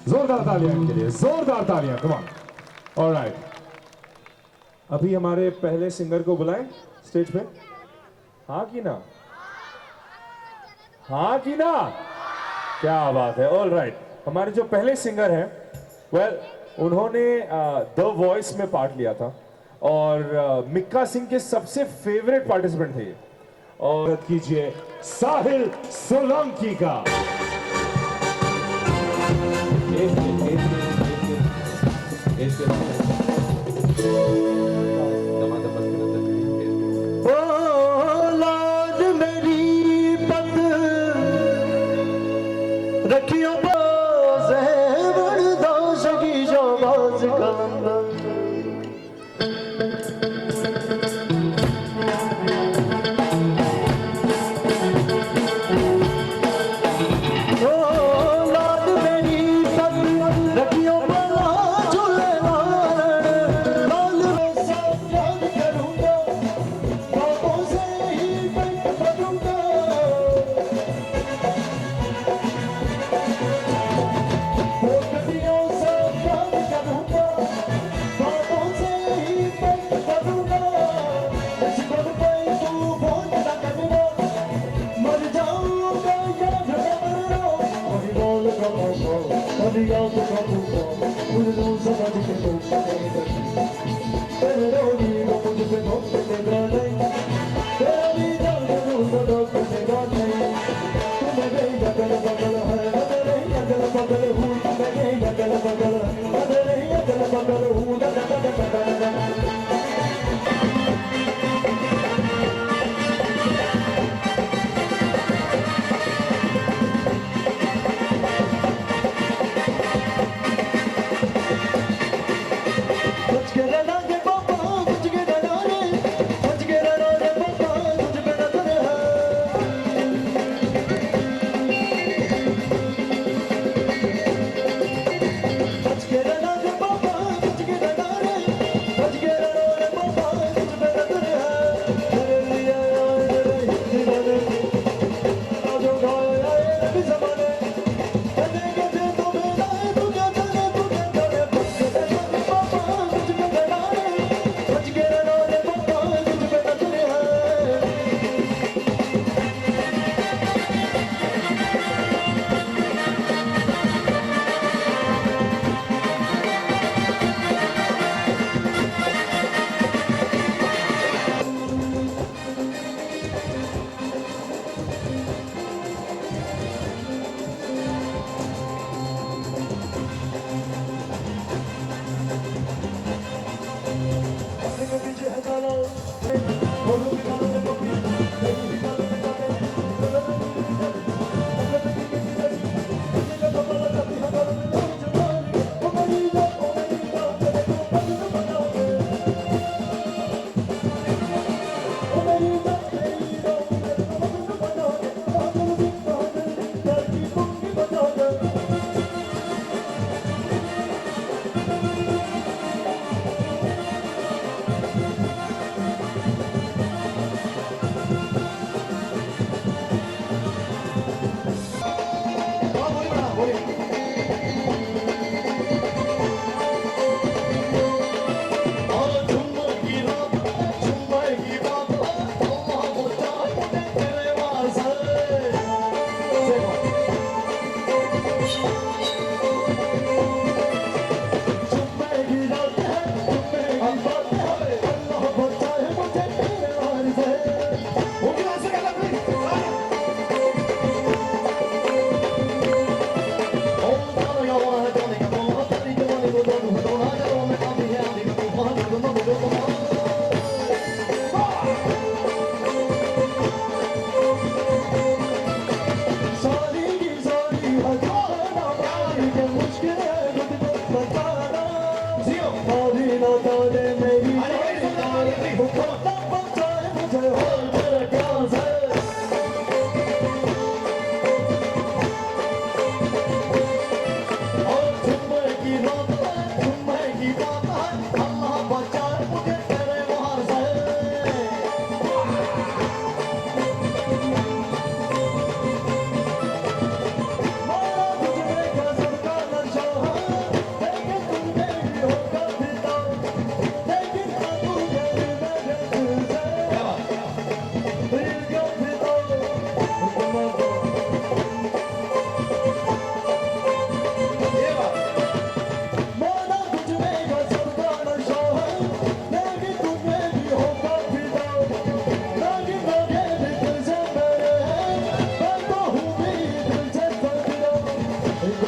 जोरदार तालियां इनके लिए, जोरदार तालियां, कम ऑन। ऑलराइट, अभी हमारे पहले सिंगर को बुलाएं स्टेज पे। हाँ की ना, हाँ की ना, क्या बात है। ऑलराइट, हमारे जो पहले सिंगर हैं, वेल उन्होंने द वॉइस में पार्ट लिया था और मिक्का सिंह के सबसे फेवरेट पार्टिसिपेंट थे ये। और कीजिए साहिल सोलंकी का। रखियो बरदाश की जो बाज कलंदर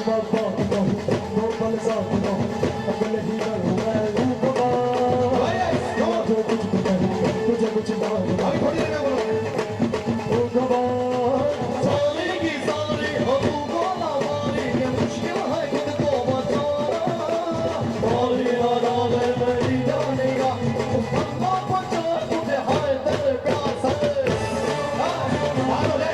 बाबा वो पल साथ दो अगले ही करूँ मैं ऊपा जो कुछ भी करूँ तुझे कुछ ना अभी थोड़ी देर में बोलो ऊपा सारी की सारी हो तू बोला मारी ये मुश्किल है खुद को बचाना मारी वाला मेरी जाने का अल्लाह बचा तुझे हाय तेरे प्यार से मारो ले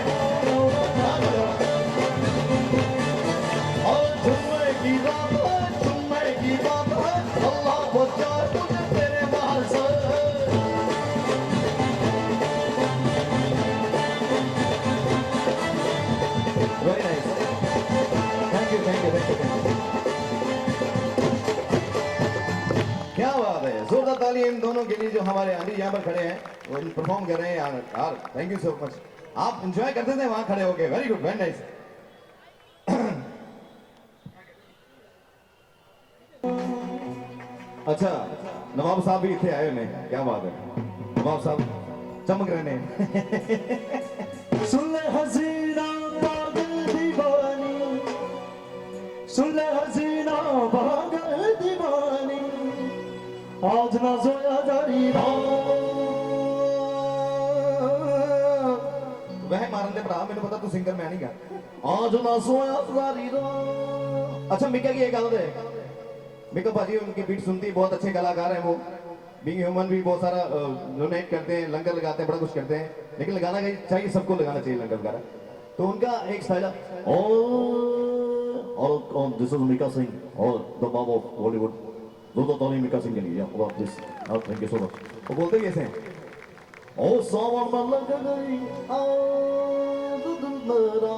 और जुम्मे की रात है अल्लाह बचा तुझे तेरे बाहर से Very nice. Thank you. क्या बात है, जोरदार ताली इन दोनों के लिए जो हमारे अभी यहाँ पर खड़े हैं, वो परफॉर्म कर रहे हैं यार, थैंक यू सो मच। आप एंजॉय करते थे वहाँ खड़े होके, वेरी गुड, वेरी नाइस। अच्छा, नवाब साहब भी इतने आए हुए हैं, क्या बात है, नवाब साहब चमक रहे हैं। सुन ले हसीना पागल दीवानी सुन ले हसीना पागल दीवानी आज ना सोया जारी वह मारन दे भरा मैंने पता तू सिंगर मैं नहीं गा आज ना सोया जारी अच्छा मिक्का की एक गल दे मिक्का भाजी उनकी बीट सुनती बहुत अच्छे कलाकार हैं वो बीइंग ह्यूमन भी बहुत सारा डोनेट करते हैं लंगर लगाते हैं बड़ा कुछ करते हैं लेकिन लगाना चाहिए सबको लगाना चाहिए लंगर वगैरह तो उनका एक स्टाइल है और दिस इज मिक्का सिंह और द बॉब ऑफ बॉलीवुड दो तो मिक्का सिंह के लिए या this thank you so much वो बोलते कैसे हैं ओ सावन में लग गई दिल मेरा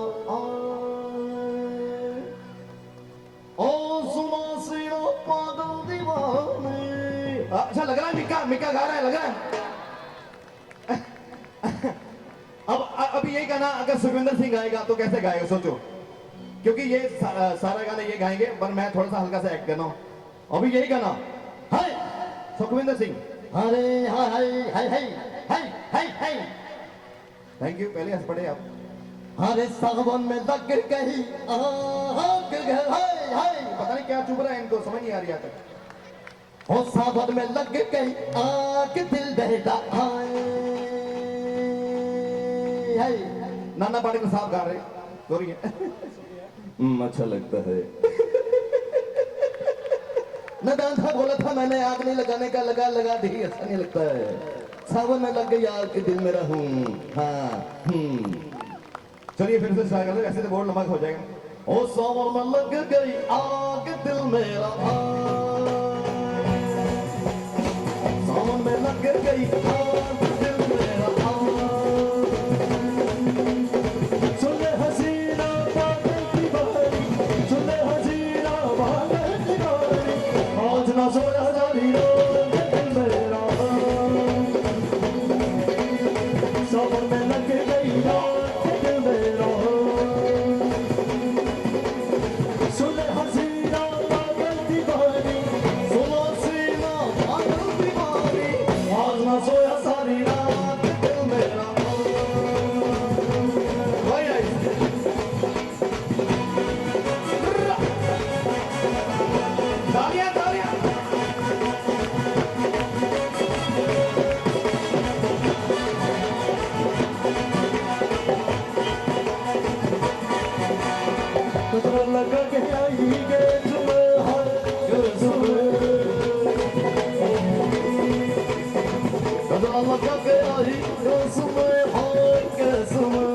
ओ सुनो सीनो पागल दीवाने अच्छा लग रहा है मिक्का गा रहा है लग रहा है अब ये गाना अगर सुखविंदर सिंह गाएगा तो कैसे गाएगा सोचो क्योंकि ये सारा गाना ये गाएंगे पर मैं थोड़ा सा हल्का सा एक्ट करना हूं अभी यही गाना हाय सुखविंदर सिंह अरे हाय हाय हाय हाय हाय हाय हाय थैंक यू पहले हंस पड़े आप अरे सावन में लग गई हाय हाय पता नहीं क्या चुभ रहा है इनको समझ नहीं आ रही तक ओ सावन में लग गई आग दिल बहता हाय नाना पाटेकर साहब गा रहे सॉरी अच्छा लगता है न था बोला था मैंने आग नहीं लगाने का लगा दी अच्छा नहीं लगता है सावन में लग गई आग के दिल में रहूं हाँ चलिए फिर से स्टार्ट कर लो ऐसे तो बहुत लंबा हो जाएगा ओ सावन में लग गई आग दिल मेरा सावन में लग गई आग दिल मेरा सुन ले हसीना पागल दीवानी सुन ले हसीना पागल दीवानी आज ना सोया जारी दिल मेरा सावन में लग गई आग दिल मेरा सुन ले हसीना पागल दीवानी सुनो सीना पागल दीवानी आज ना सोया सारी रात दिल मेरा भाई आई तालियां तालियां तुझे लगा के आई गए तुम्हें हर तुम्हें कदम लगा के आई कसमें हाय कसमें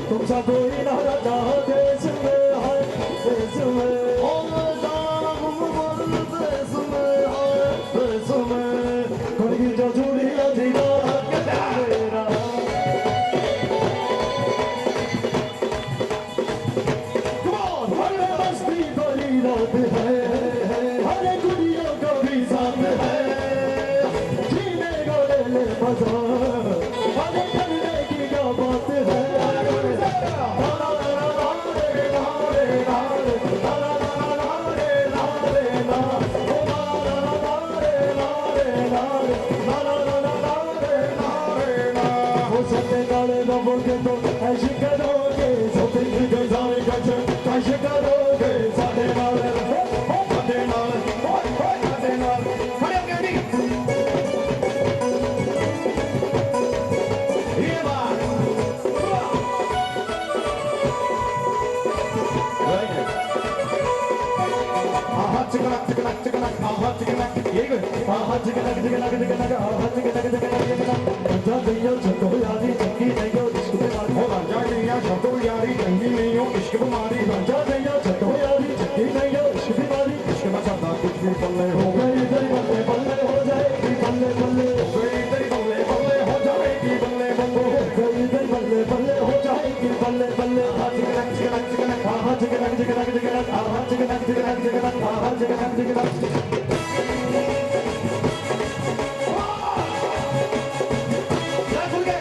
तुमसा कोई ना राजा देश में है देश में ओ जाना गुम बोल देश में हाय देश में कोई जो जुड़ी अधीरा के मेरा हर मस्ती भरी रात है हर गुड़ियों का भी साथ है जीने को ले मजा हर करने की क्या बात है बख्श करोगे साडे नाल साडे नाल साडे नाल खड़े हो गए ये बात आहा चिकनक चिकनक चिकनक आहा चिकनक ये कोई आहा चिकनक चिकनक चिकनक आहा चिकनक चिकनक चिकनक जा दैया छतो यारी चंगी नहीं हो इश्क बीमारी हो राजा दैया छतो यारी चंगी नहीं हो इश्क बीमारी जा दैया छतो यारी चंगी नहीं हो इश्क बीमारी इश्क बचाता कुछ भी पल्ले हो हो गई तेरी बल्ले बल्ले हो जाएगी बल्ले बल्ले गई तेरी बल्ले बल्ले हो जाएगी बल्ले बल्ले हो गई तेरी बल्ले बल्ले हो जाएगी बल्ले बल्ले आहा चिकनक चिकनक चिकनक आहा चिकनक चिकनक चिकनक आहा चिकनक चिकनक चिकनक आहा चिकनक चिकनक क्या खुल गए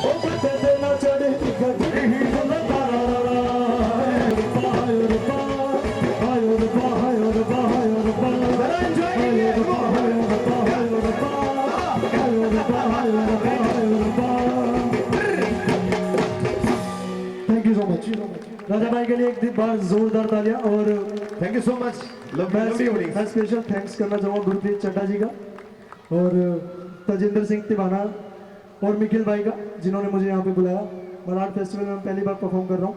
ओ कहते ना चढ़े गगरी ही बोला तारा रा आयो रब्बा आयो रब्बा आयो रब्बा आयो रब्बा जरा एंजॉय आयो कीजिए रब्बा आयो रब्बा आयो रब्बा आयो रब्बा आयो रब्बा आयो रब्बा थैंक यू सो मच राजा भाई के लिए एक बार जोरदार तालियां और thank you so much lovely hoardings मैं स्पेशल थैंक्स करना चाहूँगा गुरप्रीत चड्डा जी का और तजिंदर सिंह तिवाना और निखिल भाई का जिन्होंने मुझे यहाँ पे बुलाया। मलाड फेस्टिवल में मैं पहली बार परफॉर्म कर रहा हूँ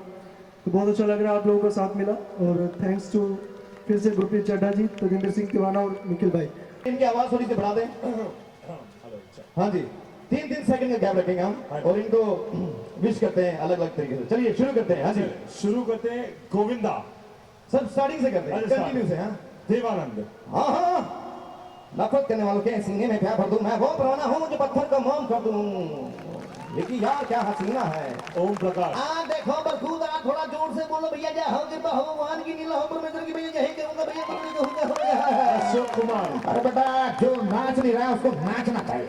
तो बहुत अच्छा लग रहा है आप लोगों का साथ मिला और थैंक्स टू फिर से गुरप्रीत चड्डा जी, तजिंदर सिंह तिवाना और निखिल भाई। इनकी आवाज थोड़ी सी बढ़ा दें हाँ जी 3-3 सेकंड का गैप रखेंगे हम और इनको विश करते हैं अलग अलग तरीके से। चलिए शुरू करते हैं। हाँ जी शुरू करते हैं गोविंदा सब स्टार्टिंग से करते हैं अरे कंटिन्यू से। हाँ देवानंद हाँ हाँ नफरत करने वालों के सीने में प्यार भर दूं मैं वो परवाना हूँ जो पत्थर का मोम कर दूं लेकिन यार क्या हसीना है। ओम प्रकाश देखो बरखुदा थोड़ा जोर से बोलो भैया जय हो कृपा हो भगवान की नीला हो परमेश्वर की भैया यही कहूंगा भैया अशोक कुमार अरे बेटा जो नाच नहीं रहा है उसको नाचना चाहिए,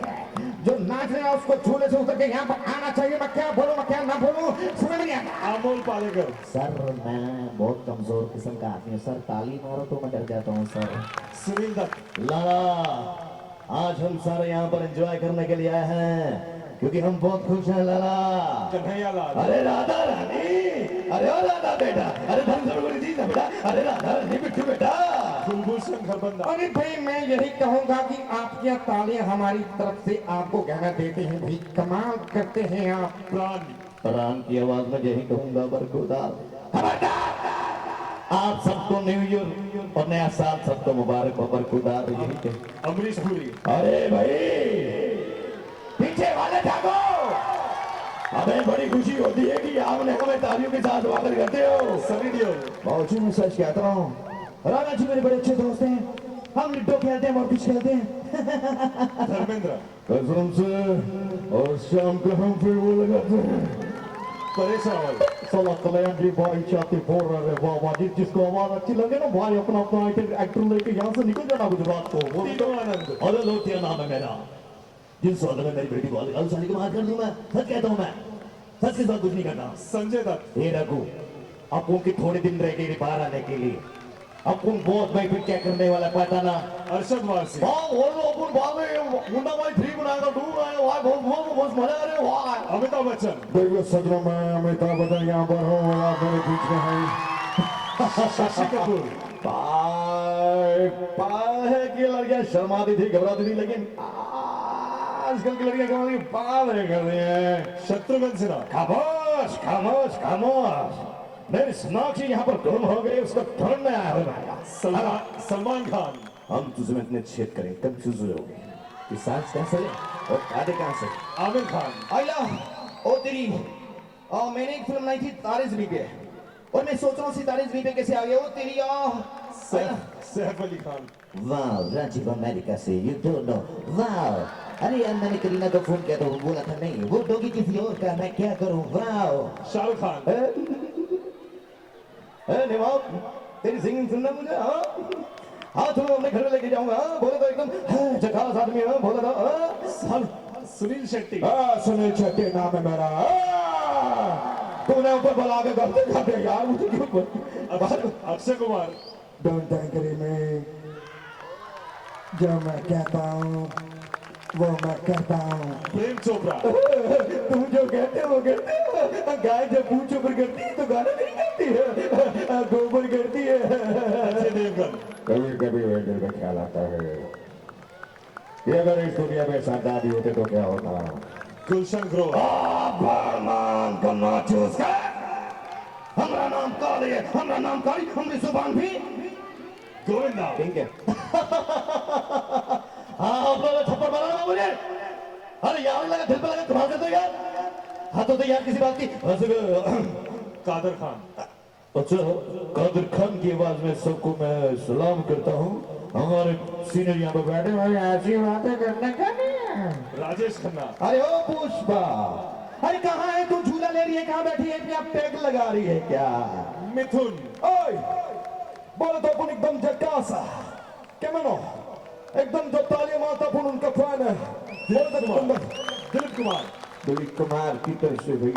जो नाच रहा है उसको झूले से उतर के यहाँ पर आना चाहिए। मैं क्या बोलूं मैं क्या ना बोलूं समझ नहीं आता। अमोल पालेकर सर मैं बहुत कमजोर किस्म का आदमी हूँ सर, ताली मारो तो मैं डर जाता हूँ सर। सुनील दत्त लाला आज हम सारे यहाँ पर एंजॉय करने के लिए आए हैं क्योंकि हम बहुत खुश हैं लाला। कन्हैया लाल अरे राधा रानी, अरे ओ राधा बेटा, अरे धन सरोवर जी ना बेटा, अरे राधा रानी बिट्टू बेटा। कुलभूषण खरबंदा अरे भाई मैं यही कहूंगा कि आपकी तालियां हमारी तरफ से आपको कहना देते हैं भाई कमाल करते हैं आप। प्राण प्राण की आवाज में यही कहूंगा बरखुदार आप सबको न्यू ईयर और नया साल सबको मुबारक हो बरखुदार यही कह। अमरीश पुरी अरे भाई पीछे वाले जागो, हमें बड़ी खुशी होती है कि आपने हमें तालियों के साथ स्वागत करते हो। सनी देओल बाबूजी मैं सच कहता हूँ राणा जी मेरे बड़े अच्छे दोस्त हैं, हम लिड्डो खेलते हैं और कुछ खेलते हैं धर्मेंद्र कसम से और शाम को हम फिर वो लगाते हैं। परेश रावल साला कल्याण जी भाई चाहते बोल रहे वाह वाह जिसको आवाज अच्छी लगे ना भाई अपना अपना एक्टर लेके यहाँ से निकल जाना गुजरात को। तीनों आनंद अरे लोग क्या नाम है मेरा जिन सोलह में मेरी बेटी को अलसानी के बात कर दूं मैं सच कहता हूँ मैं सच के साथ कुछ नहीं करना। संजय दत्त हे रघु आपको के थोड़े दिन रह गए बाहर आने के लिए, अपन बहुत भाई फिर क्या करने वाला पता ना। अरशद वारसी हाँ वो अपन बाद में मुंडा भाई 3 बनाएगा 2 बनाएगा वाह बहुत बहुत बहुत मजा आ रहे वाह। अमिताभ बच्चन देखिए सजनों में अमिताभ बच्चन यहाँ पर हो और आप मेरे बीच में हैं। शशि कपूर पाए है कि लड़कियां शर्माती थी घबराती थी लेकिन आजकल की लड़कियां क्या बात कर रही हैं। शत्रुघ्न सिन्हा खामोश खामोश खामोश मेरी सोनाक्षी यहाँ पर गुम हो गई उसको ढूंढने आया हूँ मैं। सलमान खान हम तुझे में इतने छेद करें कंफ्यूज हो गए कि सांस कहाँ से ले और आधे कहाँ से। आमिर खान आइला ओ तेरी मैंने एक फिल्म लाई थी तारे ज़मीं पे और मैं सोच रहा हूँ सितारे ज़मीं पे कैसे आ गया वो तेरी सैफ अली खान वाह राजीव अमेरिका से यू डोंट नो वाह। अरे यार मैंने करीना को फोन किया तो वो बोला था नहीं वो डॉगी किसी और का, मैं क्या करूं। वाह शाहरुख खान निवाब तेरी सिंगिंग सुनना मुझे। हाँ हाँ तुम्हें अपने घर में लेके जाऊंगा। बोले तो एकदम झकास आदमी है बोला था। सुनील शेट्टी सुनील शेट्टी नाम है मेरा। तूने ऊपर बुला के करते खाते यार मुझे क्यों Akshay Kumar don't thank me जो मैं कहता हूँ वो मैं कहता हूँ। प्रेम चोपड़ा। तुम जो कहते हो कहते हो। गाय जब पूछ ऊपर करती है तो गाना नहीं करती है, गोबर करती है। अजय देवगन। कभी कभी मेरे दिल में ख्याल आता है कि अगर इस दुनिया में सरदार भी होते तो क्या होता। गुलशन ग्रोवर। भगवान का नाचूस का हमारा नाम काली है, हमारा नाम काली, हमारी जुबान भी गोविंदा। ठीक है। हाँ आप लोग थप्पड़ मारा ना मुझे। अरे यार लगा, दिल पे लगा, कमाल करते हो यार। हाँ तो यार किसी बात की। कादर खान। अच्छा, कादिर खान की आवाज में सबको मैं सलाम करता हूँ। हमारे सीनियर यहाँ पे बैठे हुए हैं, ऐसी बातें करने का नहीं है। राजेश खन्ना। अरे ओ पुष्पा, अरे कहाँ है तू? झूला ले रही है, कहाँ बैठी है? क्या पैक लगा रही है क्या? मिथुन। ओए, बोलो तो अपन एकदम झकासा क्या मानो, एकदम जो तालियां मारता अपन उनका फैन है। दिलीप कुमार। दिलीप कुमार की तरफ से भाई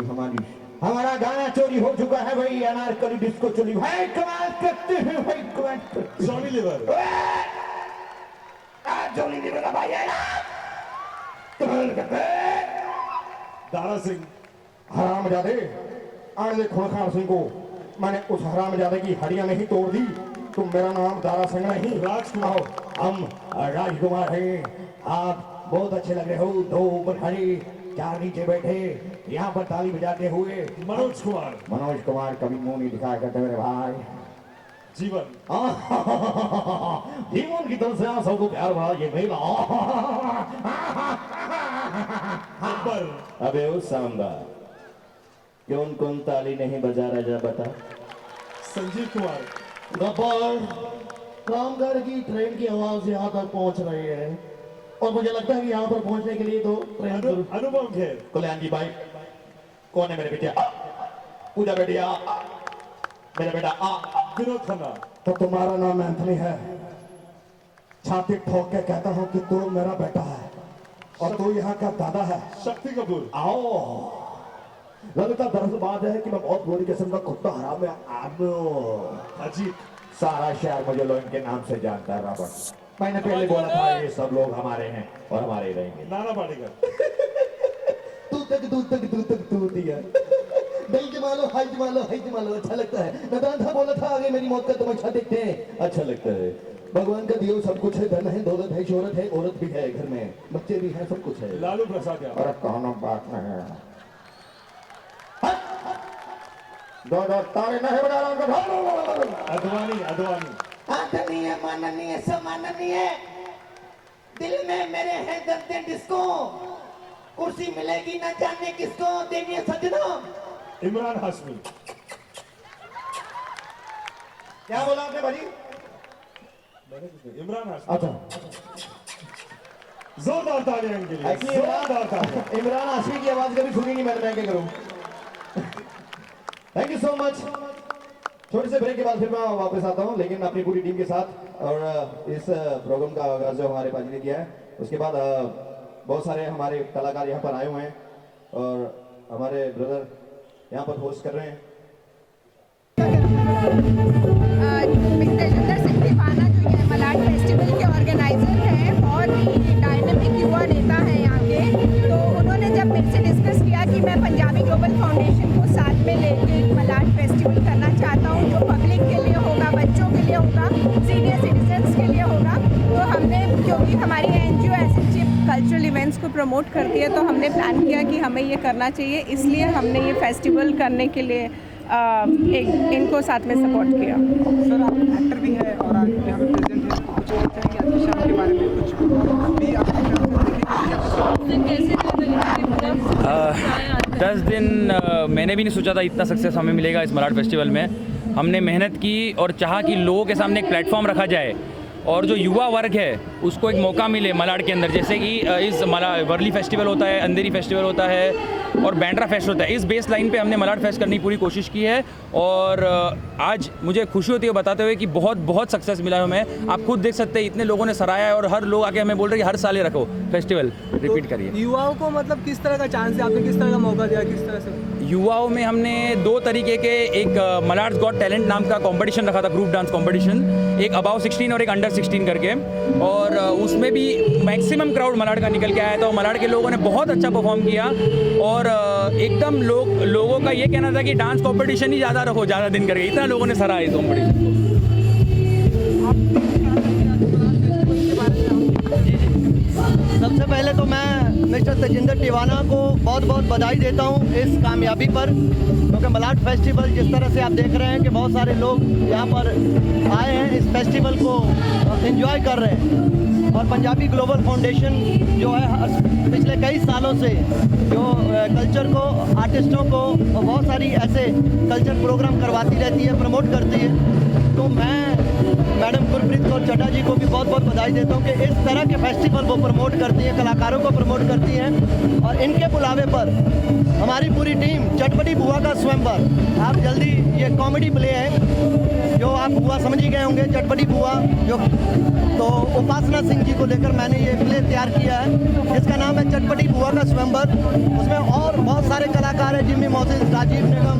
हमारा गाना चोरी हो चुका है भाई, अनारकली डिस्को चोरी भाई, कमाल करते हैं भाई, कमाल करते जॉनी लीवर। हैं। जॉनी लीवर भाई है ना, कमाल करते हैं। दारा सिंह। हरामजादे, आने दे खुनखार सिंह को। मैंने उस हरामजादे की हड्डियां नहीं तोड़ दी। तुम मेरा नाम दारा सिंह नहीं, राजकुमार। हम राजकुमार हैं। आप बहुत अच्छे लग रहे हो, दो ऊपर खड़े, चार नीचे बैठे, यहाँ पर ताली बजाते हुए। मनोज कुमार। मनोज कुमार कभी मुंह नहीं दिखाया करते मेरे भाई। जीवन। जीवन की तरफ से आप सबको प्यार भरा ये मेला। अकबर। अबे ओ सांबा, कौन कौन ताली नहीं बजा रहा जा बता। संजीव कुमार। गब्बर, रामगढ़ की ट्रेन की आवाज यहाँ तक पहुँच रही है और मुझे लगता है कि यहाँ पर पहुँचने के लिए तो ट्रेन जरूर। अनुपम खेर। कल्याण जी भाई, कौन है मेरे बेटे? पूजा बेटी आ, मेरा बेटा आ। विनोद खन्ना। तो तुम्हारा नाम एंथनी है। छाती ठोक के कहता हूँ कि तू मेरा बेटा है और तू यहाँ का दादा है। शक्ति कपूर। आओ, लगता दरअसल बात है कि मैं बहुत बुरी किस्म का कुत्ता हराम में अजीत। सारा शहर मुझे लोग इनके नाम से जानता है। रॉबर्ट, मैंने पहले बोला था ये सब लोग हमारे हैं और हमारे ही रहेंगे। नाना पाटेकर। तू तक दिया। नहीं जमा लो, हाई जमा लो, हाई जमा लो, अच्छा लगता है। नदान था बोला था आगे मेरी मौत का तमाशा देखते हैं, अच्छा लगता है। भगवान का दियो सब कुछ है, धन है, दौलत है, शोहरत है, औरत भी है, घर में बच्चे भी हैं, सब कुछ है। लालू प्रसाद यादव। और कौन बात नहीं है। दो तारे नहीं बजा रहा उनका। अडवाणी। आदरणीय, माननीय, सम्माननीय, दिल में मेरे है दर्द डिस्को, कुर्सी मिलेगी न जाने किसको, देनिए सजनों। इमरान हाशमी। क्या बोला आपने भाजी? इमरान हाशमी। अच्छा, जोरदार तालियां इनके लिए। Actually, जोरदार तालियां। इमरान हाशमी की आवाज कभी सुनी नहीं मैंने, मैं क्या करूं। Thank you so much. थोड़ी से ब्रेक के बाद फिर मैं वापस आता हूं, लेकिन अपनी पूरी टीम के साथ। और इस प्रोग्राम का आगाज जो हमारे पाजी ने किया है, उसके बाद बहुत सारे हमारे कलाकार यहाँ पर आए हुए हैं और हमारे ब्रदर यहाँ पर होस्ट कर रहे हैं। तजिंदर सिंह दीवाना जो ये मलाड फेस्टिवल के ऑर्गेनाइजर हैं, बहुत ही डायनेमिक युवा नेता हैं यहाँ के। तो उन्होंने जब मेरे से डिस्कस किया कि मैं पंजाबी ग्लोबल फाउंडेशन को साथ में लेके मलाड फेस्टिवल करना चाहता हूँ, जो पब्लिक के लिए होगा, बच्चों के लिए होगा, सीनियर सिटीजन्स के लिए होगा, तो हमने, क्योंकि हमारी NGO एसएचजी कल्चरल इवेंट्स को प्रमोट करती है, तो हमने प्लान किया कि हमें ये करना चाहिए, इसलिए हमने ये फेस्टिवल करने के लिए इनको साथ में सपोर्ट किया। सर आप एक्टर भी हैं और आप यहाँ पे प्रेजेंट हैं, कुछ बोलते हैं कि आतिश शाह के बारे में कुछ भी आप 10 दिन मैंने भी नहीं सोचा था इतना सक्सेस हमें मिलेगा इस मलाड फेस्टिवल में। हमने मेहनत की और चाहा कि लोगों के सामने एक प्लेटफॉर्म रखा जाए और जो युवा वर्ग है उसको एक मौका मिले मलाड के अंदर। जैसे कि इस वर्ली फेस्टिवल होता है, अंधेरी फेस्टिवल होता है और बैंड्रा फेस्ट होता है, इस बेस लाइन पे हमने मलाड फेस्ट करने की पूरी कोशिश की है। और आज मुझे खुशी होती है बताते हुए कि बहुत सक्सेस मिला है हमें। आप खुद देख सकते हैं इतने लोगों ने सराहा है और हर लोग आके हमें बोल रहे हैं कि हर साल ये रखो फेस्टिवल, रिपीट करिए। युवाओं को मतलब किस तरह का चांस है, आपने किस तरह का मौका दिया, किस तरह से? युवाओं में हमने 2 तरीके के, एक मलाड्स गॉट टैलेंट नाम का कंपटीशन रखा था, ग्रुप डांस कंपटीशन, एक अबाव 16 और एक अंडर 16 करके, और उसमें भी मैक्सिमम क्राउड मलाड का निकल के आया था और मलाड के लोगों ने बहुत अच्छा परफॉर्म किया। और एकदम लोगों का ये कहना था कि डांस कंपटीशन ही ज़्यादा रखो, ज़्यादा दिन करके, इतना लोगों ने सराहा इस कंपटीशन को। सबसे पहले तो मैं मिस्टर तजिंदर टिवाना को बहुत बहुत बधाई देता हूं इस कामयाबी पर, क्योंकि मलाड फेस्टिवल जिस तरह से आप देख रहे हैं कि बहुत सारे लोग यहाँ पर आए हैं, इस फेस्टिवल को एंजॉय कर रहे हैं। और पंजाबी ग्लोबल फाउंडेशन जो है पिछले कई सालों से जो कल्चर को, आर्टिस्टों को और बहुत सारी ऐसे कल्चर प्रोग्राम करवाती रहती है, प्रमोट करती है। तो मैं मैडम गुरप्रीत कौर चड्ढा जी को भी बहुत बहुत बधाई देता हूँ कि इस तरह के फेस्टिवल वो प्रमोट करती हैं, कलाकारों को प्रमोट करती हैं। और इनके बुलावे पर हमारी पूरी टीम चटपटी बुआ का स्वयंवर, आप जल्दी, ये कॉमेडी प्ले है जो आप बुआ समझ ही गए होंगे, चटपटी बुआ, जो तो उपासना सिंह जी को लेकर मैंने ये प्ले तैयार किया है जिसका नाम है चटपटी बुआ का स्वयंवर। उसमें और बहुत सारे कलाकार हैं, जिम्मी मोसिस, राजीव निगम,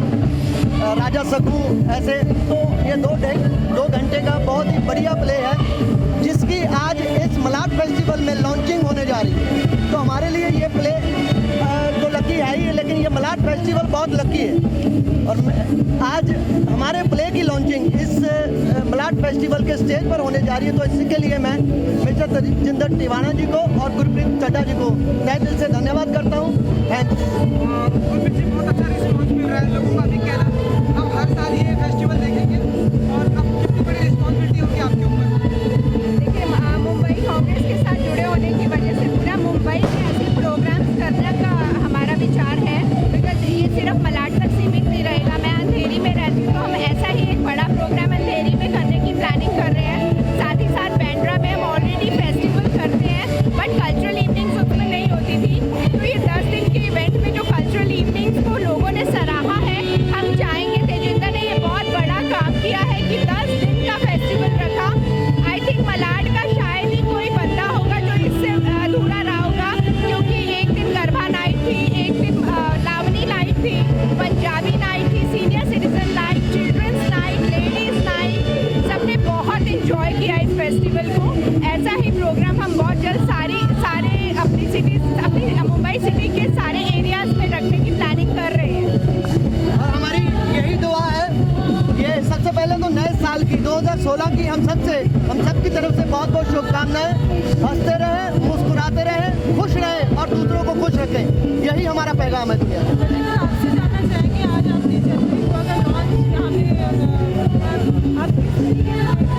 राजा सकू, ऐसे। तो ये 2 घंटे का बहुत ही बढ़िया प्ले है जिसकी आज इस मलाड फेस्टिवल में लॉन्चिंग होने जा रही है। तो हमारे लिए ये प्ले तो लकी है ही, लेकिन ये मलाड फेस्टिवल बहुत लकी है। और आज हमारे प्ले की लॉन्चिंग इस मलाड फेस्टिवल के स्टेज पर होने जा रही है। तो इसी के लिए मैं मिस्टर तजिंदर टिवाना जी को और गुरप्रीत चड्ढा जी को तहे दिल से धन्यवाद करता हूँ। थैंक्स। गुरप्रीत जी, बहुत अच्छा रिस्पॉन्स मिल रहा है लोगों का भी कहना, हम हर साल ये फेस्टिवल देखेंगे और अब कितनी बड़ी रिस्पॉन्सिबिलिटी होगी आपके ऊपर? देखिए, मुंबई कांग्रेस के साथ जुड़े होने की वजह से पूरा मुंबई में ऐसे प्रोग्राम्स करने का हमारा विचार है, बिकॉज ये सिर्फ मलाड तक सीमित नहीं रहेगा। मैं अंधेरी में रहती हूँ, तो हम ऐसा ही एक बड़ा प्रोग्राम अंधेरी में करने की प्लानिंग कर रहे हैं। साथ ही साथ बैंड्रा में हम ऑलरेडी फेस्टिवल करते हैं, बट कल्चरल इवनिंग्स उसमें नहीं होती थी। तो ये 10 दिन के इवेंट में जो कल्चरल इवनिंग्स को लोगों ने सराहा है, हम चाहेंगे, तेजिंदर ने ये बहुत बड़ा काम किया है कि 10 दिन का फेस्टिवल रखा। आई थिंक मलाड का शायद ही कोई बंदा होगा जो इससे अधूरा रहा होगा, क्योंकि एक दिन गरबा नाइट थी, एक दिन लावनी नाइट थी, पंजाबी नाइट थी, senior citizen night, children's night, ladies night, सबने बहुत इंजॉय किया इस फेस्टिवल को। ऐसा ही प्रोग्राम हम बहुत जल्द सारे अपनी सिटी, अपनी मुंबई सिटी के सारे एरियाज में रखने की प्लानिंग कर रहे हैं। और हमारी यही दुआ है, ये सबसे पहले तो नए साल की 2016 की हम सब की तरफ से बहुत बहुत शुभकामनाएं। हंसते रहें, मुस्कुराते रहें, खुश रहें और दूसरों को खुश रखें, यही हमारा पैगाम है दुनिया में। आपसे जानना चाहेंगे, आज आपने चटपटी बुआ का लॉन्च यहाँ पे आप किस तरीके से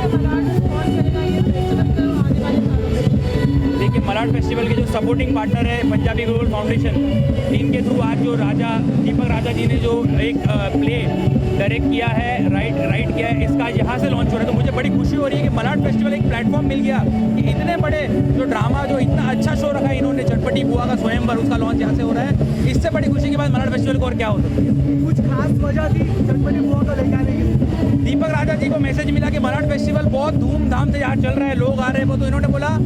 मलाड रिस्पॉन्स करेगा ये फेस्टिवल आने वाले सालों में? देखिए, मलाड फेस्टिवल के जो सपोर्टिंग पार्टनर है पंजाबी ग्लोबल फाउंडेशन, इनके थ्रू आज जो दीपक राजा जी ने जो एक प्ले डायरेक्ट किया है, राइट किया है, इसका यहाँ से लॉन्च हो रहा है। तो मुझे बड़ी खुशी हो रही है कि मलाड फेस्टिवल एक प्लेटफॉर्म मिल गया कि इतने बड़े जो ड्रामा, जो इतना अच्छा शो रखा है इन्होंने, चटपटी बुआ का स्वयंवर, उसका लॉन्च यहाँ से हो रहा है। इससे बड़ी खुशी के बाद मलाड फेस्टिवल को और क्या हो सकती है। कुछ खास वजह थी चटपटी बुआ को लेकर आने की? दीपक राजा जी को मैसेज मिला कि मलाड फेस्टिवल बहुत धूमधाम से यहाँ चल रहा है, लोग आ रहे हैं, तो इन्होंने बोला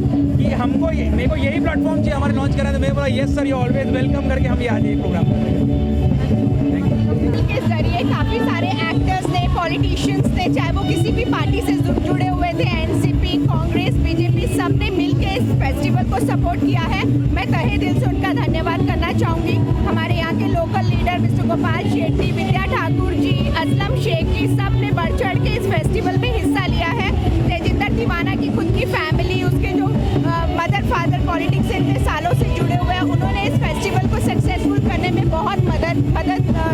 कि मेरे को यही प्लेटफॉर्म चाहिए हमारे लॉन्च करा। तो मैं बोला yes sir, you always welcome करके हम ये आज एक प्रोग्राम कर रहे हैं। के जरिए काफ़ी सारे एक्टर्स ने, पॉलिटिशियंस ने, चाहे वो किसी भी पार्टी से जुड़े हुए थे, एनसीपी, कांग्रेस, बीजेपी, सब ने मिलकर इस फेस्टिवल को सपोर्ट किया है। मैं तहे दिल से उनका धन्यवाद करना चाहूँगी। हमारे यहाँ के local leader mister Gopal Shetty, Vidya Thakur ji, Aslam Shaikh ji, सब ने बढ़ चढ़ के इस फेस्टिवल में हिस्सा लिया है। तेजिंदर टिवाना की खुद की फैमिली, उसके जो मदर फादर पॉलिटिक्स से इतने सालों से जुड़े हुए हैं, उन्होंने इस फेस्टिवल को सक्सेसफुल करने में बहुत मदद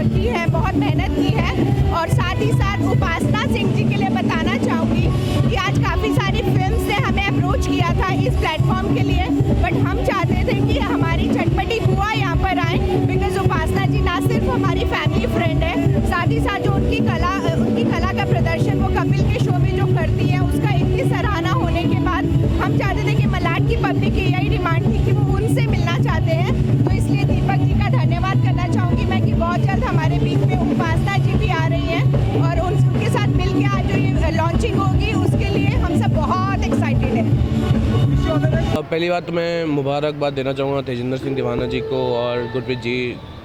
की है, बहुत मेहनत की है। और साथ ही साथ उपासना सिंह जी के लिए बताना चाहूँगी कि आज काफ़ी सारी फिल्म्स ने हमें अप्रोच किया था इस प्लेटफॉर्म के लिए, बट हम चाहते थे कि हमारी चटपटी बुआ यहाँ पर आए, बिकॉज उपासना जी ना सिर्फ हमारी फैमिली फ्रेंड है, साथ ही साथ जो उनकी कला का प्रदर्शन वो कपिल के शो में जो करती है, उसका इतनी सराहना होने के बाद हम चाहते थे कि मलाड की पब्लिक की यही डिमांड थी कि वो उनसे मिलना चाहते हैं। तो इसलिए दीपक जी का धन्यवाद करना चाहूँगी मैं कि बहुत जल्द हमारे बीच में उपासना जी भी आ रही हैं और उनके साथ मिल के आज जो ये लॉन्चिंग होगी उसके लिए हम सब बहुत एक्साइटेड हैं। पहली बात तो मैं मुबारकबाद देना चाहूँगा तेजिंदर सिंह दीवाना जी को और गुरप्रीत जी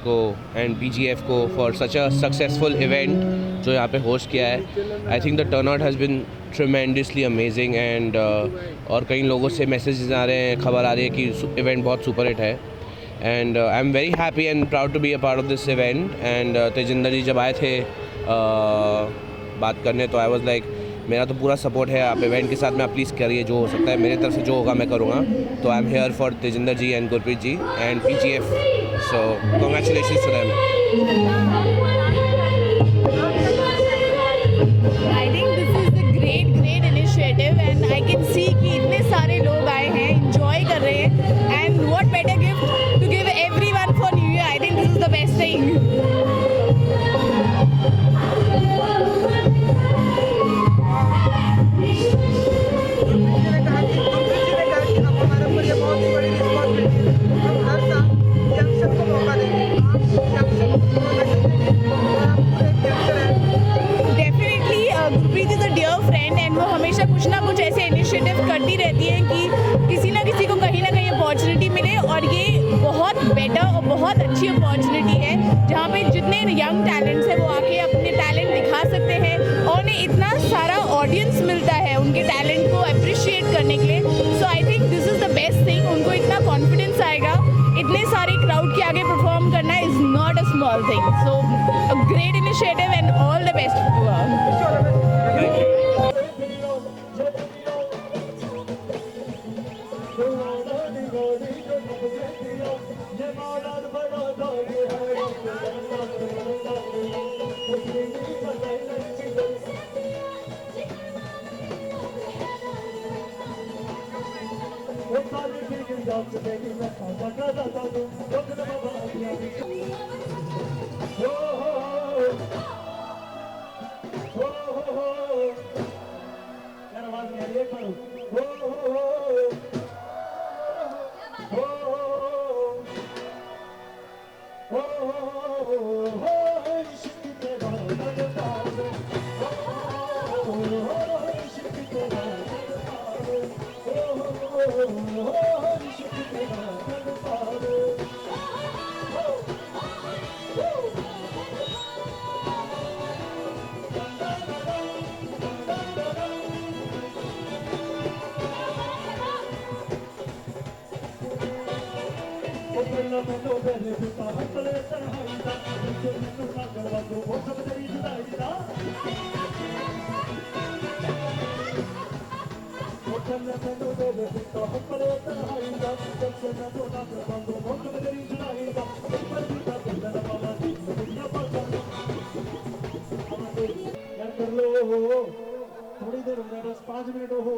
को एंड PGF को for such a successful event जो यहाँ पे होस्ट किया है। I think the turnout has been tremendously amazing and और कई लोगों से मैसेजेस आ रहे हैं, खबर आ रही है कि इवेंट बहुत सुपर हिट है and I am very happy and proud to be a part of this event. And Tejinder ji जब आए थे बात करने तो आई वाज लाइक मेरा तो पूरा सपोर्ट है, आप इवेंट के साथ में आप प्लीज़ करिए, जो हो सकता है मेरे तरफ से जो होगा मैं करूँगा। तो I am here for Tejinder ji and Gurpreet ji and PGF, so congratulations to them. I think this is a great initiative and I can see कि इतने सारे लोग आए हैं, एंजॉय कर रहे हैं and what better gift to give everyone for new year. I think this is the best thing. कुछ ना कुछ ऐसे इनिशिएटिव करती रहती है कि किसी ना किसी को कहीं ना कहीं अपॉर्चुनिटी मिले और ये बहुत बेटर और बहुत अच्छी अपॉर्चुनिटी है जहाँ पे जितने यंग टैलेंट्स हैं वो आके अपने टैलेंट दिखा सकते हैं और उन्हें इतना सारा ऑडियंस मिलता है उनके टैलेंट को अप्रिशिएट करने के लिए। So I think this is the best thing. उनको इतना कॉन्फिडेंस आएगा, इतने सारे क्राउड के आगे परफॉर्म करना is not a small thing. So a great initiative and all the best to her. थोड़ी देर हो गया, बस 5 मिनट हो।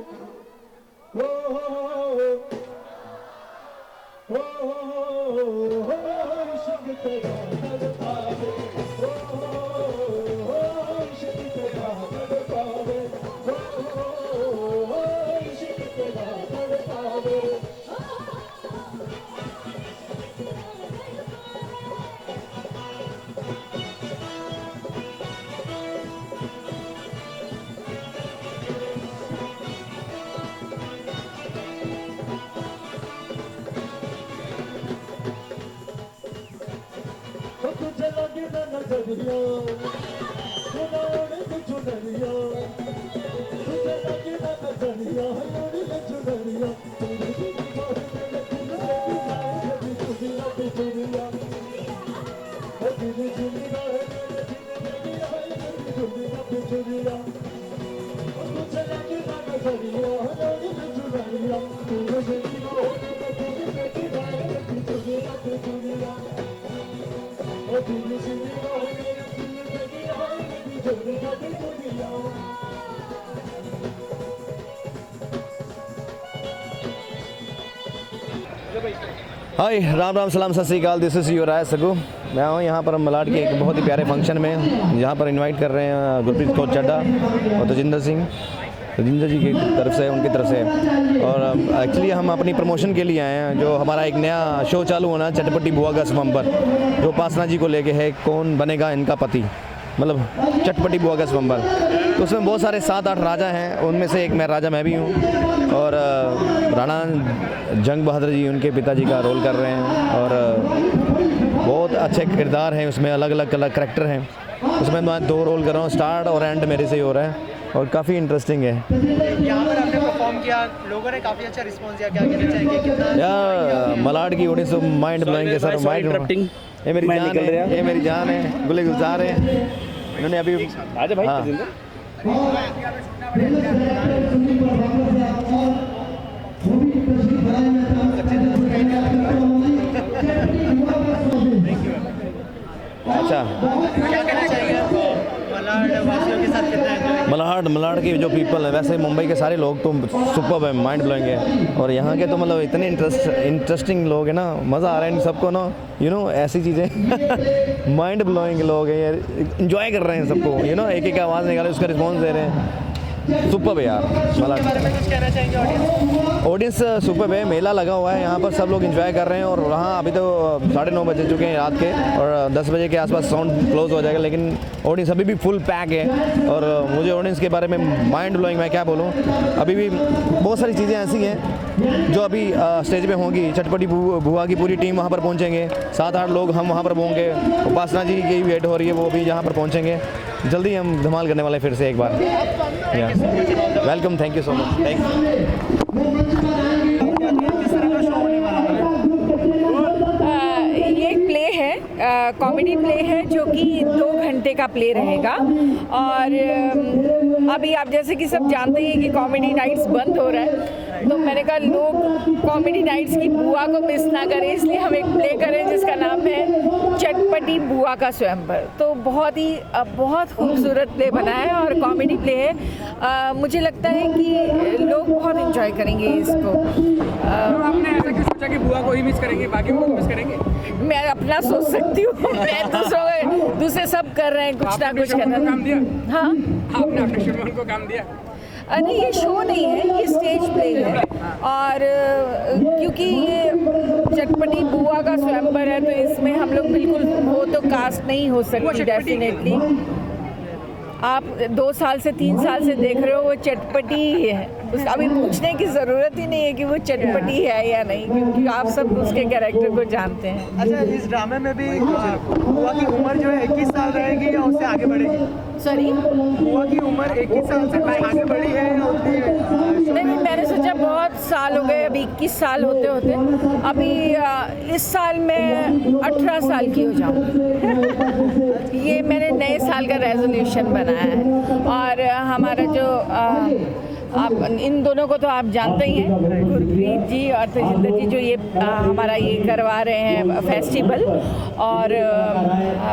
हाय, राम राम, सलाम, सत श्री अकाल। दिस इज़ युवराज सगू। मैं हूँ यहाँ पर मलाड के एक बहुत ही प्यारे फंक्शन में, जहाँ पर इनवाइट कर रहे हैं गुरप्रीत कौर चड्ढा और तेजिंदर जी की तरफ से, उनकी तरफ से। और एक्चुअली हम अपनी प्रमोशन के लिए आए हैं। जो हमारा एक नया शो चालू होना है, चटपटी बुआ का स्वयंवर, जो उपासना जी को लेके है, कौन बनेगा इनका पति, मतलब चटपटी बुआ का स्वयंवर। तो तो उसमें बहुत सारे 7-8 राजा हैं, उनमें से एक राजा मैं भी हूँ। और राणा जंग बहादुर जी उनके पिताजी का रोल कर रहे हैं और बहुत अच्छे किरदार हैं उसमें, अलग अलग करैक्टर हैं उसमें। मैं 2 रोल कर रहा हूँ, स्टार्ट और एंड मेरे से ही हो रहा है और काफ़ी इंटरेस्टिंग है। यहाँ पर आपने परफॉर्म किया, लोगों ने काफ़ी अच्छा रिस्पॉन्स दिया, क्या कहना चाहेंगे? कितना मलाड की ऑडियंस माइंड ब्लोइंग है सर, माइंड इंटरप्टिंग। ये मेरी जान है, ये मेरी जान है, गुले गुलजार है। इन्होंने अभी आजा भाई अच्छा क्या कहना चाहेंगे मलाड वासियों के साथ? कितना मलाड के जो पीपल हैं, वैसे मुंबई के सारे लोग तो सुपर्ब है, माइंड ब्लोइंग है। और यहाँ के तो मतलब इतने इंटरेस्टिंग लोग हैं ना, मज़ा आ रहा है इन सबको ना, यू नो ऐसी चीज़ें माइंड ब्लोइंग लोग हैं यार, इंजॉय कर रहे हैं सबको, यू नो एक आवाज़ निकाले उसका रिस्पॉन्स दे रहे हैं। सुपर्ब है यार मलाड। कुछ कहना चाहेंगे ऑडियंस सुपर्ब है, मेला लगा हुआ है यहाँ पर, सब लोग एंजॉय कर रहे हैं। और वहाँ अभी तो 9:30 बज चुके हैं रात के और 10 बजे के आसपास साउंड क्लोज हो जाएगा, लेकिन ऑडियंस अभी भी फुल पैक है। और मुझे ऑडियंस के बारे में माइंड ब्लोइंग, मैं क्या बोलूँ, अभी भी बहुत सारी चीज़ें ऐसी हैं जो अभी स्टेज पे होंगी। चटपटी बुआ की पूरी टीम वहाँ पर पहुँचेंगे, 7-8 लोग हम वहाँ पर होंगे। उपासना जी की वेट हो रही है, वो भी यहाँ पर पहुँचेंगे। जल्दी हम धमाल करने वाले फिर से एक बार। Welcome, thank you so much, thank ये एक प्ले है, कॉमेडी प्ले है जो कि 2 घंटे का प्ले रहेगा। और अभी आप जैसे कि सब जानते हैं कि कॉमेडी नाइट्स बंद हो रहा है, तो मैंने कहा लोग कॉमेडी नाइट्स की बुआ को मिस ना करें, इसलिए हम एक प्ले करें जिसका नाम है चटपटी बुआ का स्वयंवर। तो बहुत खूबसूरत प्ले बना है और कॉमेडी प्ले है। मुझे लगता है कि लोग बहुत एंजॉय करेंगे इसको। आपने ऐसा क्यों सोचा कि बुआ को ही मिस करेंगे, बाकी को मिस करेंगे? मैं अपना सोच सकती हूँ, मैं दूसरे सब कर रहे हैं कुछ ना कुछ करना। काम दिया? हाँ, आपने अपने श्रीमान को काम दिया? नहीं, ये शो नहीं है, ये स्टेज प्ले है। और क्योंकि ये चटपटी बुआ का स्वयंवर है तो इसमें हम लोग बिल्कुल वो तो कास्ट नहीं हो सकती डेफिनेटली। आप 2 साल से 3 साल से देख रहे हो, वो चटपटी ही है, अभी पूछने की ज़रूरत ही नहीं है कि वो चटपटी है या नहीं, क्योंकि आप सब उसके कैरेक्टर को जानते हैं। अच्छा, इस ड्रामे में भी बुआ की उम्र जो है 21 साल रहेगी या उससे आगे बढ़ेगी? सॉरी, बुआ की उम्र 21 साल से आगे बढ़ी है या उतनी? नहीं, मैंने सोचा बहुत साल हो गए, अभी 21 साल होते होते, अभी इस साल मैं 18 साल की हो जाऊँ। ये मैंने नए साल का रेजोल्यूशन बनाया है। और हमारा जो आप इन दोनों को तो आप जानते ही हैं, गुरप्रीत जी और तजिंदर जी, जो ये हमारा ये करवा रहे हैं फेस्टिवल, और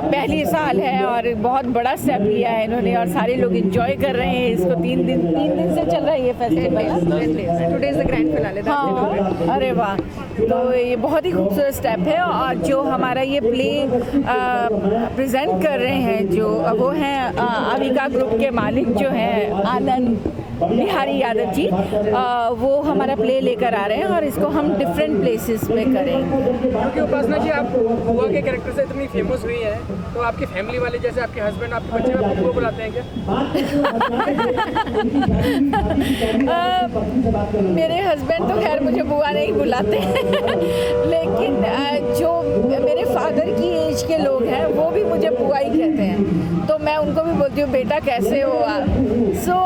पहली साल है और बहुत बड़ा स्टेप लिया है इन्होंने और सारे लोग एंजॉय कर रहे हैं इसको। 3 दिन से चल रहा है ये festival, today is the grand finale. हाँ, अरे वाह, तो ये बहुत ही खूबसूरत स्टेप है। और जो हमारा ये प्ले प्रेजेंट कर रहे हैं जो वो हैं अविका ग्रुप के मालिक जो हैं आनंद बिहारी यादव जी, वो हमारा प्ले लेकर आ रहे हैं और इसको हम डिफरेंट प्लेसेस पे करेंगे। क्योंकि उपासना जी आप बुआ के कैरेक्टर से इतनी फेमस हुई है, तो आपकी फैमिली वाले जैसे आपके हस्बैंड, आपके बच्चे आपको बुआ बुलाते हैं क्या? मेरे हस्बैंड तो खैर मुझे बुआ नहीं बुलाते लेकिन जो मेरे फादर की एज के लोग हैं वो भी मुझे बुआ ही कहते हैं, तो मैं उनको भी बोलती हूँ बेटा कैसे हो आप। सो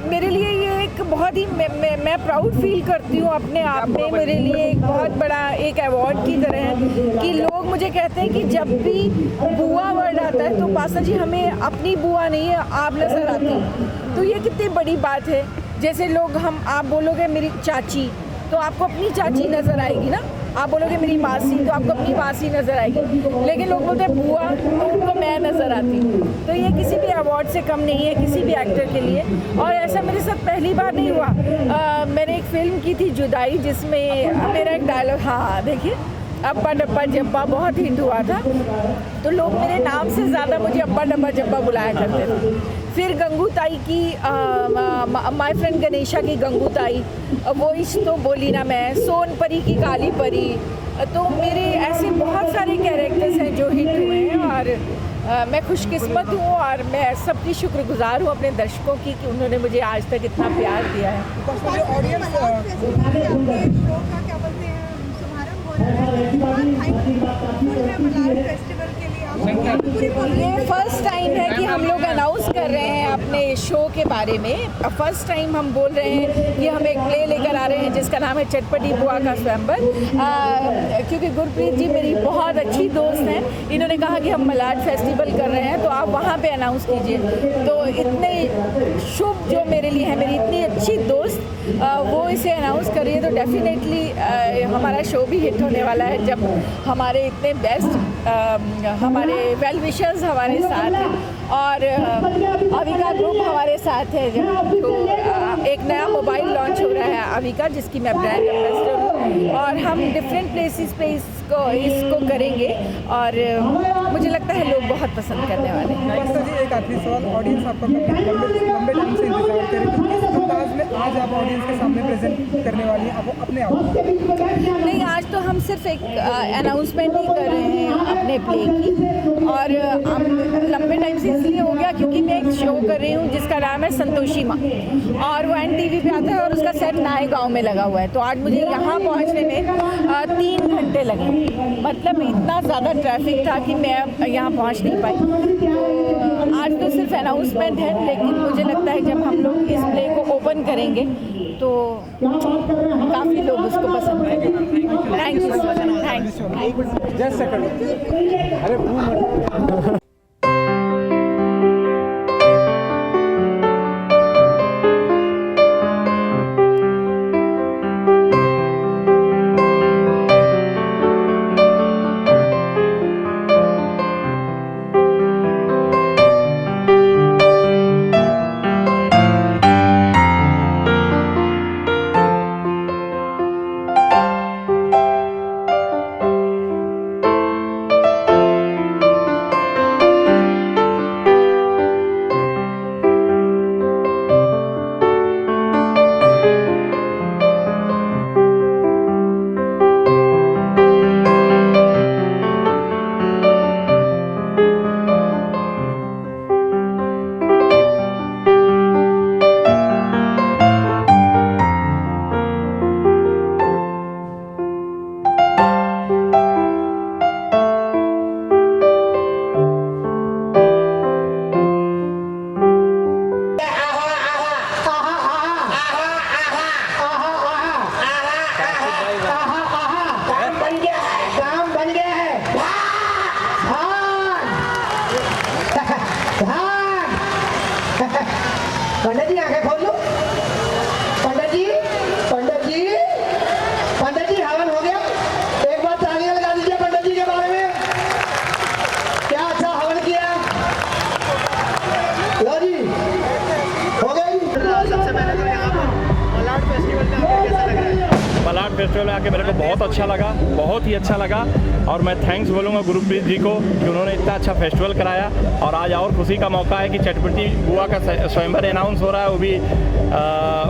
मेरे लिए ये एक बहुत ही मैं प्राउड फील करती हूँ अपने आप में। मेरे लिए एक बहुत बड़ा एक अवार्ड की तरह है कि लोग मुझे कहते हैं कि जब भी बुआ वर्ड आता है तो उपासना जी हमें अपनी बुआ नहीं है आप नजर आती, तो ये कितनी बड़ी बात है। जैसे लोग आप बोलोगे मेरी चाची तो आपको अपनी चाची नज़र आएगी ना, आप बोलोगे मेरी मासी तो आपको अपनी मासी नज़र आएगी, लेकिन लोग बोलते हैं बुआ तो उनको मैं नज़र आती हूँ। तो ये किसी भी अवार्ड से कम नहीं है किसी भी एक्टर के लिए। और ऐसा मेरे साथ पहली बार नहीं हुआ। मैंने एक फिल्म की थी जुदाई, जिसमें मेरा एक डायलॉग, हाँ देखिए, अब्बा डब्बा जब्बा बहुत हिट हुआ था, तो लोग मेरे नाम से ज़्यादा मुझे अब्बा डब्बा जब्बा बुलाया करते थे। फिर गंगूताई की माय फ्रेंड गणेशा की गंगूताई, वो इश्क तो बोली ना मैं, सोन परी की काली परी, तो मेरे ऐसे बहुत सारे कैरेक्टर्स हैं जो हिट हुए हैं। और मैं खुशकिस्मत हूँ और मैं सबकी शुक्रगुजार हूँ अपने दर्शकों की कि उन्होंने मुझे आज तक इतना प्यार दिया है। ये फर्स्ट टाइम है कि हम लोग अनाउंस कर रहे हैं अपने शो के बारे में। फर्स्ट टाइम हम बोल रहे हैं कि हम एक प्ले लेकर आ रहे हैं जिसका नाम है चटपटी बुआ का स्वयंवर, क्योंकि गुरप्रीत जी मेरी बहुत अच्छी दोस्त हैं। इन्होंने कहा कि हम मलाड फेस्टिवल कर रहे हैं तो आप वहाँ पे अनाउंस कीजिए। तो इतने शुभ जो मेरे लिए है, मेरी इतनी अच्छी दोस्त वो इसे अनाउंस कर रही है, तो डेफिनेटली हमारा शो भी हिट होने वाला है जब हमारे इतने बेस्ट हमारे वेल विशर्स हमारे साथ हैं और अविका ग्रुप हमारे साथ है। तो एक नया मोबाइल लॉन्च हो रहा है अविका, जिसकी मैं ब्रांड एम्बेसडर हूँ और हम डिफरेंट प्लेसेस पे इसको करेंगे और मुझे लगता है लोग बहुत पसंद करने वाले हैं। एक आखिरी सवाल, ऑडियंस आपका लंबे टाइम से इंतजार कर रही है, किस अंदाज में आज आप ऑडियंस के सामने प्रेजेंट करने वाली हैं आप अपने आप? नहीं, आज तो हम सिर्फ एक अनाउंसमेंट ही कर रहे हैं अपने प्ले की और लंबे टाइम से इसलिए हो गया क्योंकि मैं एक शो कर रही हूँ जिसका नाम है संतोषी माँ और वो NTV पे आता है और उसका सेट नए गांव में लगा हुआ है। तो आज मुझे यहाँ पहुँचने में 3 घंटे लगे, मतलब इतना ज़्यादा ट्रैफिक था कि मैं यहाँ पहुँच नहीं पाई। तो आज तो सिर्फ अनाउंसमेंट है, लेकिन मुझे लगता है जब हम लोग इस प्ले को ओपन करेंगे तो काफ़ी लोग उसको पसंद करेंगे। Thank you so much. Thanks. Just second, अरे पंडित जी आंखें खोल लो। पंडित जी हवन हो गया। एक बार तालियां लगा दीजिए पंडित जी के बारे में, क्या अच्छा हवन किया। लो जी, हो गई। सबसे पहले तो यहाँ पर मलाड फेस्टिवल में आकर कैसा लग रहा है? मलाड फेस्टिवल में आके मेरे को बहुत अच्छा लगा, बहुत ही अच्छा लगा और मैं थैंक्स बोलूँगा गुरप्रीत जी को कि उन्होंने इतना अच्छा फेस्टिवल कराया। और आज और खुशी का मौका है कि चटपटी बुआ का स्वयंवर अनाउंस हो रहा है, वो भी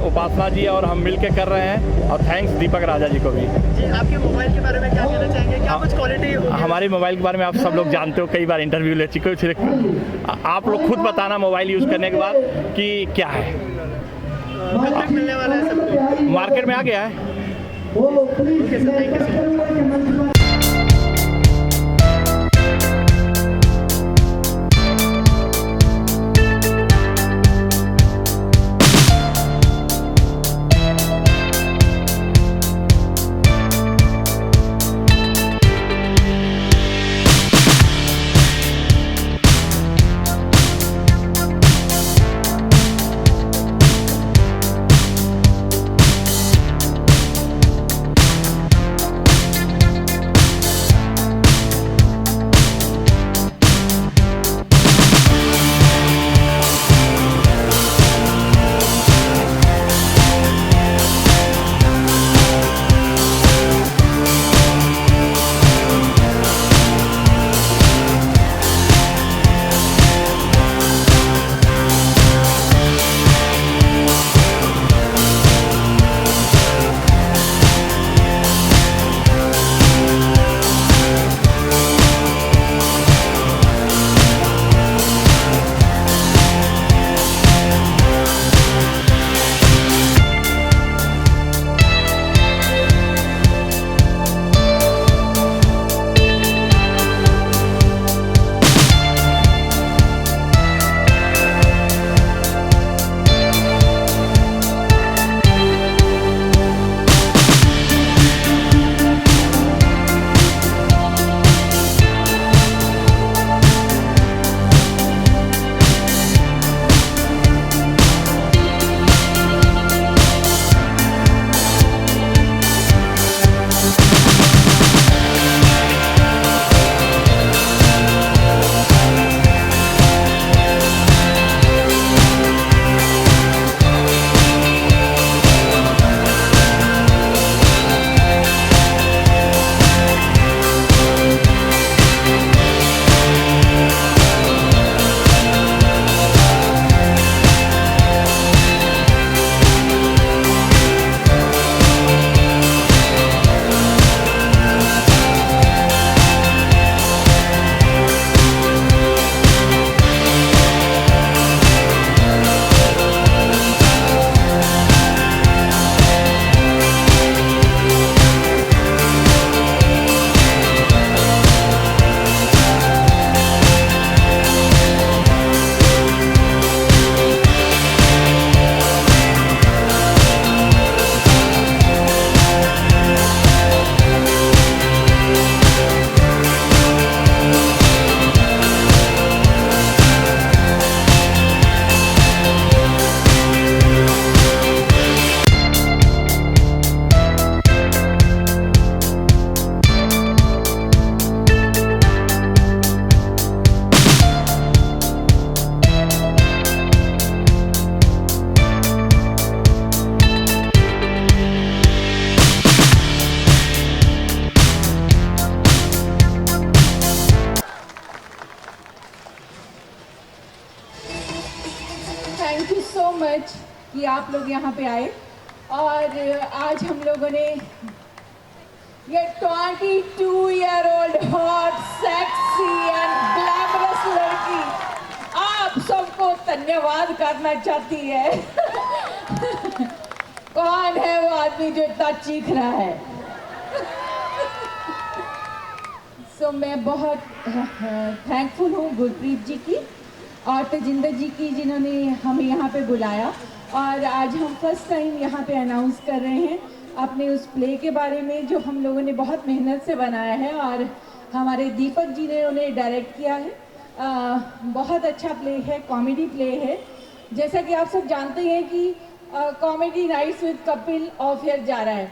उपासना जी और हम मिल के कर रहे हैं। और थैंक्स दीपक राजा जी को भी। जी, आपके मोबाइल के बारे में क्या कहना चाहेंगे? क्या कुछ क्वालिटी? हमारे मोबाइल के बारे में आप सब लोग जानते हो, कई बार इंटरव्यू ले चुके हो। आप लोग खुद बताना मोबाइल यूज़ करने के बाद कि क्या है। मिलने वाला है सबको, मार्केट में आ गया है। Thank you. मच कि आप लोग यहाँ पे आए और आज हम लोगों ने ये 22-year-old hot sexy and glamorous लड़की आप सबको धन्यवाद करना चाहती है। कौन है वो आदमी जो इतना चीख रहा है? सो मैं बहुत थैंकफुल हूँ गुरप्रीत जी की और तेजिंदर जी की जिन्होंने हमें यहाँ पे बुलाया और आज हम फर्स्ट टाइम यहाँ पे अनाउंस कर रहे हैं अपने उस प्ले के बारे में जो हम लोगों ने बहुत मेहनत से बनाया है और हमारे दीपक जी ने उन्हें डायरेक्ट किया है। बहुत अच्छा प्ले है, कॉमेडी प्ले है। जैसा कि आप सब जानते हैं कि comedy nights with Kapil off air जा रहा है,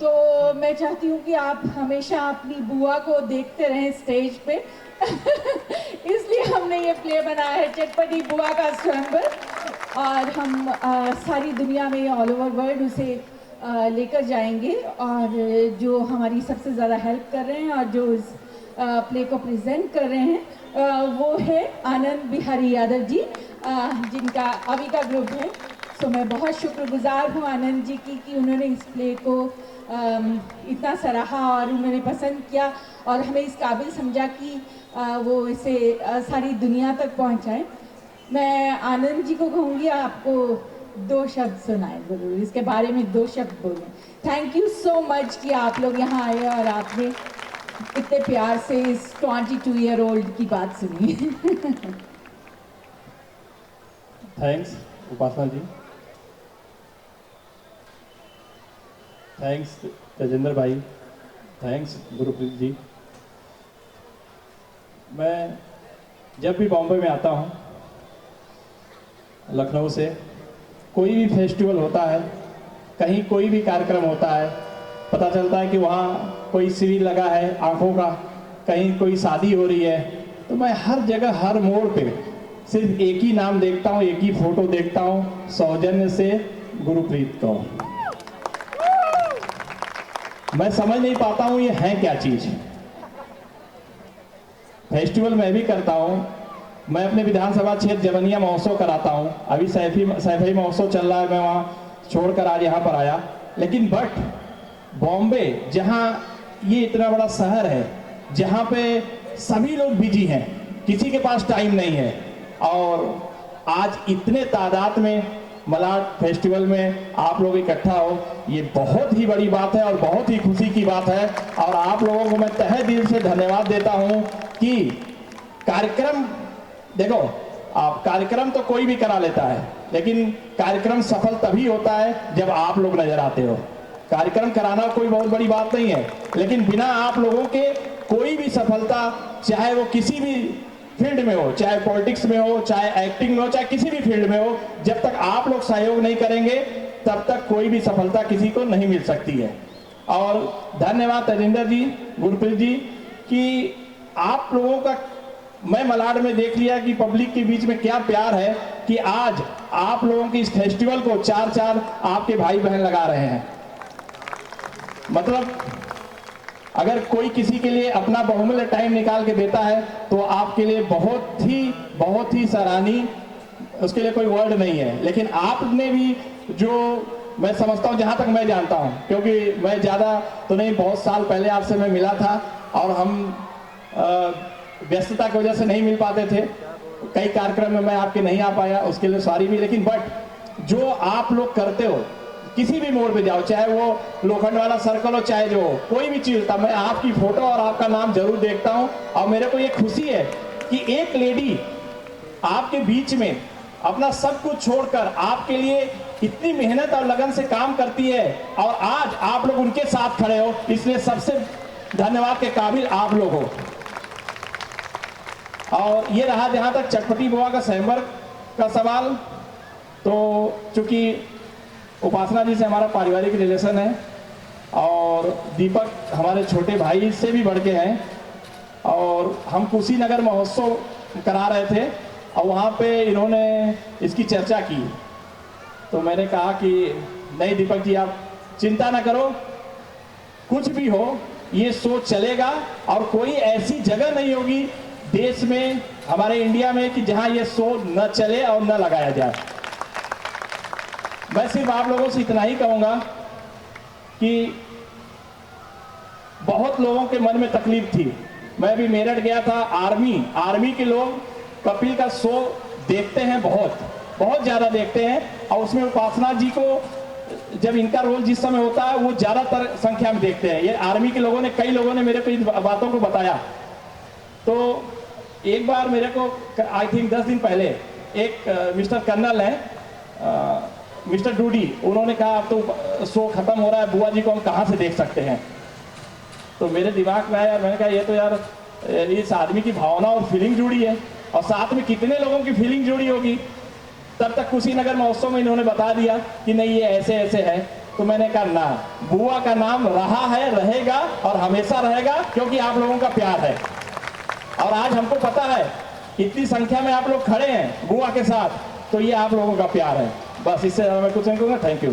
तो मैं चाहती हूँ कि आप हमेशा अपनी बुआ को देखते रहें स्टेज पे। इसलिए हमने ये प्ले बनाया है चटपटी बुआ का स्वयंवर और हम सारी दुनिया में ऑल ओवर वर्ल्ड उसे लेकर जाएंगे और जो हमारी सबसे ज़्यादा हेल्प कर रहे हैं और जो इस प्ले को प्रेजेंट कर रहे हैं वो है आनंद बिहारी यादव जी, जिनका अभी का ग्रुप है। सो मैं बहुत शुक्रगुजार हूँ आनंद जी की कि उन्होंने इस प्ले को इतना सराहा और उन्होंने पसंद किया और हमें इस काबिल समझा कि वो इसे सारी दुनिया तक पहुँचाए। मैं आनंद जी को कहूँगी आपको 2 शब्द सुनाए ज़रूर, इसके बारे में 2 शब्द बोलें। थैंक यू सो मच कि आप लोग यहाँ आए और आपने इतने प्यार से इस 22-year-old की बात सुनी। थैंक्स उपासना जी, थैंक्स तेजिंदर भाई, थैंक्स गुरप्रीत जी। मैं जब भी बॉम्बे में आता हूँ, लखनऊ से कोई भी फेस्टिवल होता है, कहीं कोई भी कार्यक्रम होता है, पता चलता है कि वहाँ कोई शिविर लगा है आँखों का, कहीं कोई शादी हो रही है, तो मैं हर जगह हर मोड़ पे सिर्फ एक ही नाम देखता हूँ, एक ही फोटो देखता हूँ, सौजन्य से गुरप्रीत को। मैं समझ नहीं पाता हूँ ये है क्या चीज़। फेस्टिवल मैं भी करता हूँ, मैं अपने विधानसभा क्षेत्र जवनिया महोत्सव कराता हूँ, अभी सैफई महोत्सव चल रहा है, मैं वहाँ छोड़कर आज यहाँ पर आया। लेकिन बट बॉम्बे जहाँ ये इतना बड़ा शहर है, जहाँ पे सभी लोग बिजी हैं, किसी के पास टाइम नहीं है, और आज इतने तादाद में मलाड फेस्टिवल में आप लोग इकट्ठा हो, ये बहुत ही बड़ी बात है और बहुत ही खुशी की बात है। और आप लोगों को मैं तहे दिल से धन्यवाद देता हूँ कि कार्यक्रम, देखो आप कार्यक्रम तो कोई भी करा लेता है, लेकिन कार्यक्रम सफल तभी होता है जब आप लोग नजर आते हो। कार्यक्रम कराना कोई बहुत बड़ी बात नहीं है, लेकिन बिना आप लोगों के कोई भी सफलता, चाहे वो किसी भी फील्ड में हो, चाहे पॉलिटिक्स में हो, चाहे एक्टिंग में हो, चाहे किसी भी फील्ड में हो, जब तक आप लोग सहयोग नहीं करेंगे तब तक कोई भी सफलता किसी को नहीं मिल सकती है। और धन्यवाद तेजिंदर जी, गुरप्रीत जी, कि आप लोगों का मैं मलाड में देख लिया कि पब्लिक के बीच में क्या प्यार है कि आज आप लोगों की इस फेस्टिवल को 4-4 आपके भाई बहन लगा रहे हैं। मतलब अगर कोई किसी के लिए अपना बहुमूल्य टाइम निकाल के देता है तो आपके लिए बहुत ही सराहनीय, उसके लिए कोई वर्ड नहीं है। लेकिन आपने भी, जो मैं समझता हूँ, जहाँ तक मैं जानता हूँ, क्योंकि मैं ज़्यादा तो नहीं, बहुत साल पहले आपसे मैं मिला था और हम व्यस्तता की वजह से नहीं मिल पाते थे, कई कार्यक्रम में मैं आपके नहीं आ पाया, उसके लिए सॉरी भी। लेकिन बट जो आप लोग करते हो, किसी भी मोड़ पे जाओ, चाहे वो लोखंड वाला सर्कल हो, चाहे जो कोई भी चीज होता, मैं आपकी फोटो और आपका नाम जरूर देखता हूं। और मेरे को ये खुशी है कि एक लेडी आपके बीच में अपना सब कुछ छोड़कर आपके लिए इतनी मेहनत और लगन से काम करती है और आज आप लोग उनके साथ खड़े हो, इसलिए सबसे धन्यवाद के काबिल आप लोग हो। और ये रहा जहां तक चटपटी बुआ का स्वयंवर का सवाल, तो चूंकि उपासना जी से हमारा पारिवारिक रिलेशन है और दीपक हमारे छोटे भाई से भी बढ़ के हैं, और हम कुशीनगर महोत्सव करा रहे थे और वहाँ पे इन्होंने इसकी चर्चा की, तो मैंने कहा कि नहीं दीपक जी, आप चिंता ना करो, कुछ भी हो ये शो चलेगा और कोई ऐसी जगह नहीं होगी देश में, हमारे इंडिया में, कि जहाँ ये शो न चले और न लगाया जाए। मैं सिर्फ आप लोगों से इतना ही कहूँगा कि बहुत लोगों के मन में तकलीफ थी। मैं अभी मेरठ गया था, आर्मी के लोग कपिल का शो देखते हैं, बहुत ज़्यादा देखते हैं, और उसमें उपासना जी को जब इनका रोल जिस समय होता है वो ज़्यादातर संख्या में देखते हैं। ये आर्मी के लोगों ने, कई लोगों ने मेरे को इन बातों को बताया। तो एक बार मेरे को आई थिंक 10 दिन पहले एक मिस्टर कर्नल है, मिस्टर डूडी, उन्होंने कहा अब तो शो खत्म हो रहा है, बुआ जी को हम कहाँ से देख सकते हैं। तो मेरे दिमाग में आया यार, मैंने कहा ये तो यार इस आदमी की भावना और फीलिंग जुड़ी है, और साथ में कितने लोगों की फीलिंग जुड़ी होगी। तब तक कुशीनगर महोत्सव में इन्होंने बता दिया कि नहीं ये ऐसे ऐसे है। तो मैंने कहा ना, बुआ का नाम रहा है, रहेगा और हमेशा रहेगा, क्योंकि आप लोगों का प्यार है। और आज हमको पता है इतनी संख्या में आप लोग खड़े हैं बुआ के साथ, तो ये आप लोगों का प्यार है। बस इससे मैं कुछ नहीं कहूँगा। Thank you.